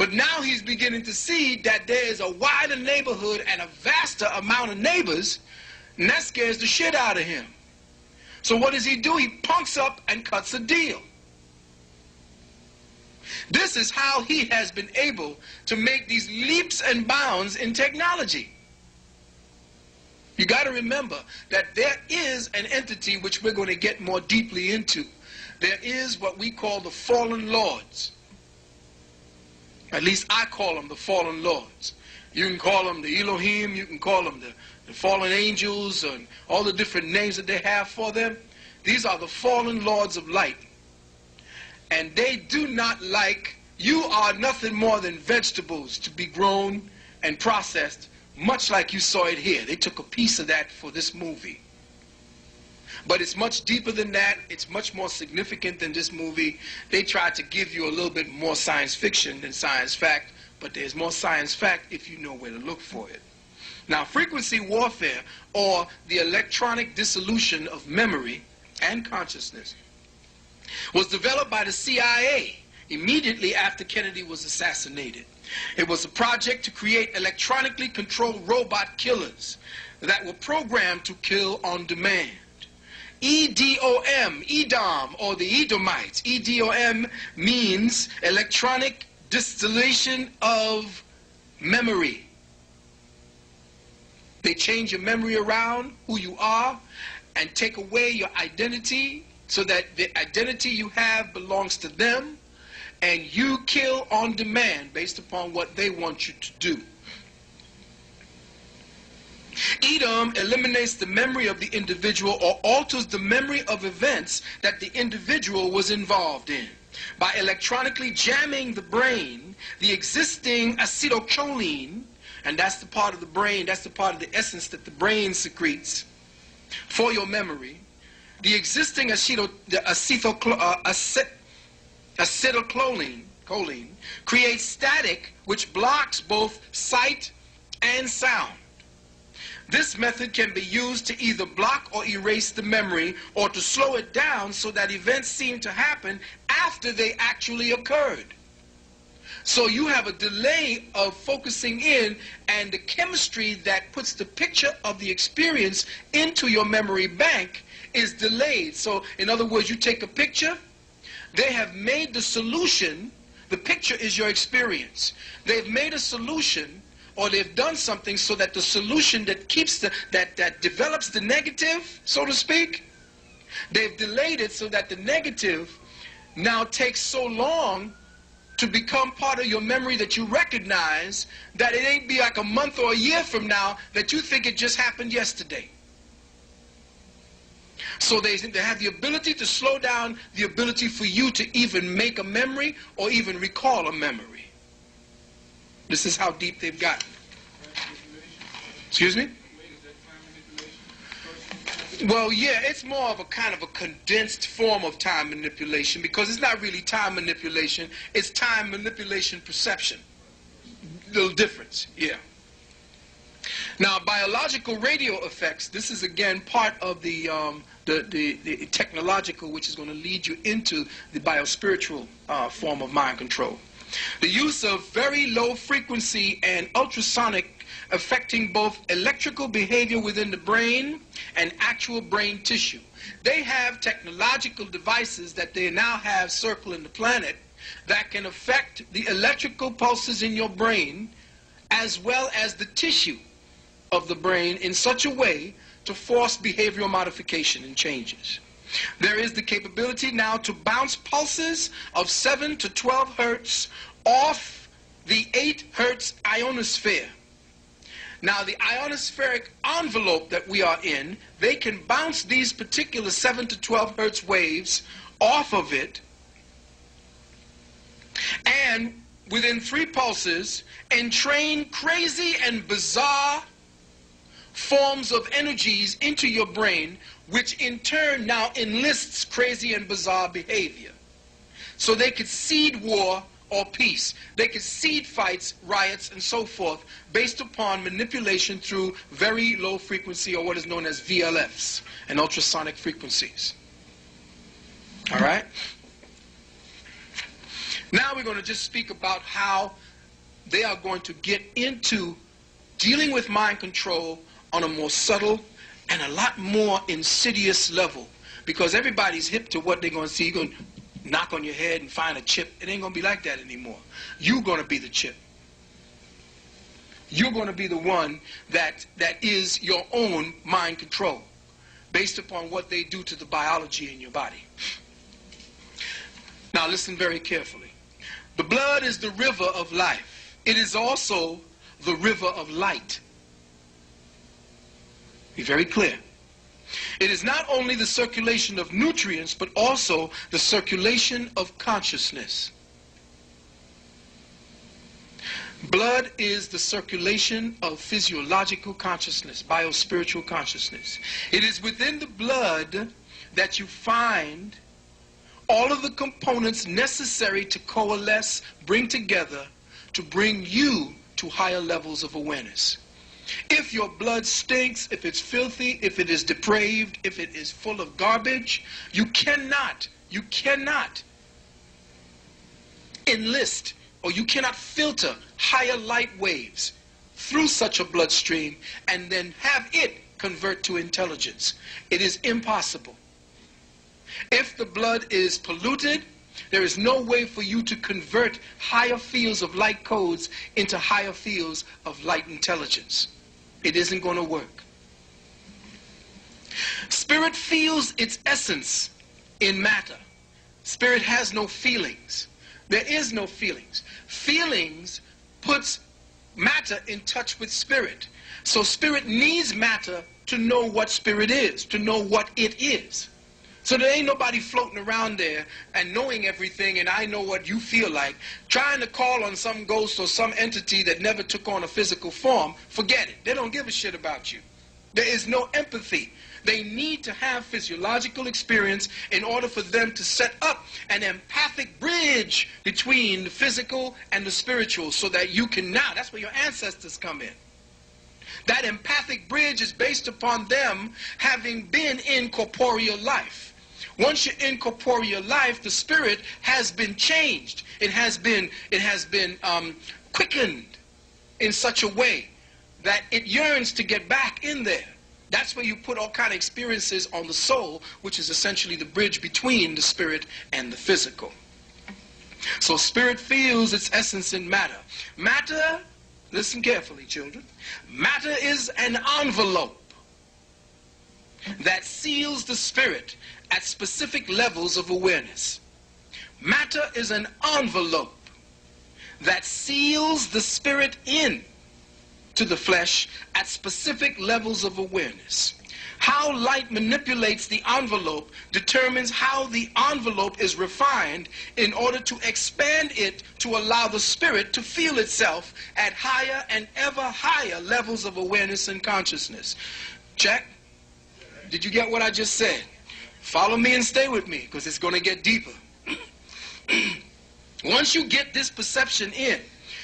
But now he's beginning to see that there is a wider neighborhood and a vaster amount of neighbors, and that scares the shit out of him. So what does he do? He punks up and cuts a deal. This is how he has been able to make these leaps and bounds in technology. You got to remember that there is an entity which we're going to get more deeply into. There is what we call the fallen lords. At least I call them the fallen lords. You can call them the Elohim, you can call them the fallen angels, and all the different names that they have for them. These are the fallen lords of light. And they do not like, you are nothing more than vegetables to be grown and processed, much like you saw it here. They took a piece of that for this movie. But it's much deeper than that. It's much more significant than this movie. They tried to give you a little bit more science fiction than science fact, but there's more science fact if you know where to look for it. Now, frequency warfare, or the electronic dissolution of memory and consciousness, was developed by the CIA immediately after Kennedy was assassinated. It was a project to create electronically controlled robot killers that were programmed to kill on demand. EDOM, EDOM, or the Edomites. EDOM means electronic distillation of memory. They change your memory around, who you are, and take away your identity so that the identity you have belongs to them, and you kill on demand based upon what they want you to do. Edom eliminates the memory of the individual or alters the memory of events that the individual was involved in. By electronically jamming the brain, the existing acetylcholine, and that's the part of the brain, that's the part of the essence that the brain secretes for your memory, the existing acetylcholine creates static which blocks both sight and sound. This method can be used to either block or erase the memory, or to slow it down so that events seem to happen after they actually occurred. So you have a delay of focusing in, and the chemistry that puts the picture of the experience into your memory bank is delayed. So in other words, you take a picture, they have made the solution, the picture is your experience. They've made a solution, or they've done something so that the solution that keeps that develops the negative, so to speak, they've delayed it so that the negative now takes so long to become part of your memory that you recognize that it ain't be like a month or a year from now that you think it just happened yesterday. So they have the ability to slow down the ability for you to even make a memory or even recall a memory. This is how deep they've gotten. Excuse me? Well, yeah, it's more of a kind of a condensed form of time manipulation, because it's not really time manipulation, it's time manipulation perception. Little difference, yeah. Now, biological radio effects, this is again part of the technological, which is going to lead you into the biospiritual form of mind control. The use of very low frequency and ultrasonic affecting both electrical behavior within the brain and actual brain tissue. They have technological devices that they now have circling the planet that can affect the electrical pulses in your brain as well as the tissue of the brain in such a way to force behavioral modification and changes. There is the capability now to bounce pulses of 7 to 12 hertz off the 8 hertz ionosphere. Now, the ionospheric envelope that we are in, they can bounce these particular 7 to 12 hertz waves off of it, and within 3 pulses, entrain crazy and bizarre forms of energies into your brain, which in turn now enlists crazy and bizarre behavior. So they could seed war or peace. They could seed fights, riots, and so forth, based upon manipulation through very low frequency, or what is known as VLFs, and ultrasonic frequencies. All right? Now we're going to just speak about how they are going to get into dealing with mind control on a more subtle and a lot more insidious level. Because everybody's hip to what they're going to see. You're going to knock on your head and find a chip. It ain't going to be like that anymore. You're going to be the chip. You're going to be the one that is your own mind control based upon what they do to the biology in your body. Now listen very carefully. The blood is the river of life. It is also the river of light. Be very clear. It is not only the circulation of nutrients, but also the circulation of consciousness. Blood is the circulation of physiological consciousness, biospiritual consciousness. It is within the blood that you find all of the components necessary to coalesce, bring together, to bring you to higher levels of awareness. If your blood stinks, if it's filthy, if it is depraved, if it is full of garbage, you cannot enlist, or you cannot filter higher light waves through such a bloodstream and then have it convert to intelligence. It is impossible. If the blood is polluted, there is no way for you to convert higher fields of light codes into higher fields of light intelligence. It isn't going to work. Spirit feels its essence in matter. Spirit has no feelings. There is no feelings. Feelings puts matter in touch with spirit. So spirit needs matter to know what spirit is, to know what it is. So there ain't nobody floating around there and knowing everything, and I know what you feel like, trying to call on some ghost or some entity that never took on a physical form. Forget it. They don't give a shit about you. There is no empathy. They need to have physiological experience in order for them to set up an empathic bridge between the physical and the spiritual, so that you can now, that's where your ancestors come in. That empathic bridge is based upon them having been in corporeal life. Once you're in corporeal life, the spirit has been changed. It has been quickened in such a way that it yearns to get back in there. That's where you put all kind of experiences on the soul, which is essentially the bridge between the spirit and the physical. So spirit feels its essence in matter. Matter, listen carefully, children. Matter is an envelope that seals the spirit at specific levels of awareness. Matter is an envelope that seals the spirit in to the flesh at specific levels of awareness. How light manipulates the envelope determines how the envelope is refined in order to expand it to allow the spirit to feel itself at higher and ever higher levels of awareness and consciousness. Check. Did you get what I just said? Follow me and stay with me, because it's going to get deeper. Once you get this perception in,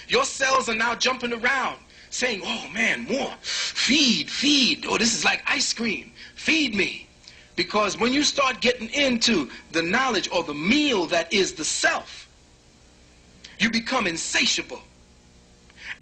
your cells are now jumping around, saying, oh man, more. Feed. Oh, this is like ice cream. Feed me. Because when you start getting into the knowledge or the meal that is the self, you become insatiable.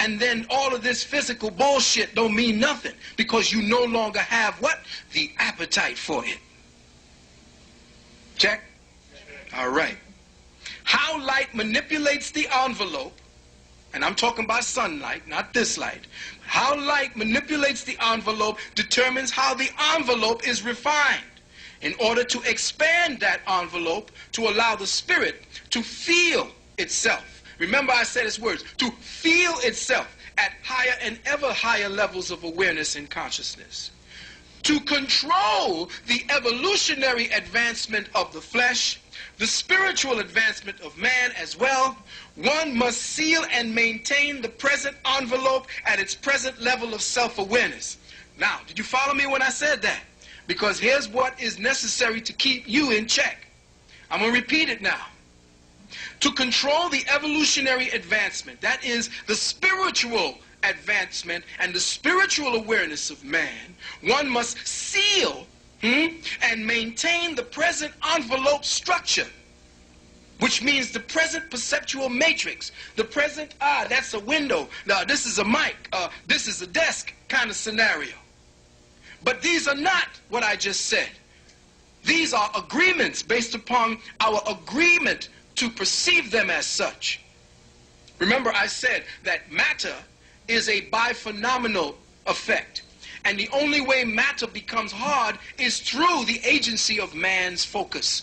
And then all of this physical bullshit don't mean nothing, because you no longer have what? The appetite for it. Check? All right. How light manipulates the envelope, and I'm talking about sunlight, not this light. How light manipulates the envelope determines how the envelope is refined in order to expand that envelope to allow the spirit to feel itself. Remember I said its words, to feel itself at higher and ever higher levels of awareness and consciousness. To control the evolutionary advancement of the flesh, the spiritual advancement of man as well, one must seal and maintain the present envelope at its present level of self-awareness. Now, did you follow me when I said that? Because here's what is necessary to keep you in check. I'm going to repeat it now. To control the evolutionary advancement, that is the spiritual advancement and the spiritual awareness of man, one must seal and maintain the present envelope structure which means the present perceptual matrix, the present, that's a window, now this is a mic, this is a desk kind of scenario. But these are not what I just said. These are agreements based upon our agreement to perceive them as such. Remember I said that matter is a biphenomenal effect. And the only way matter becomes hard is through the agency of man's focus.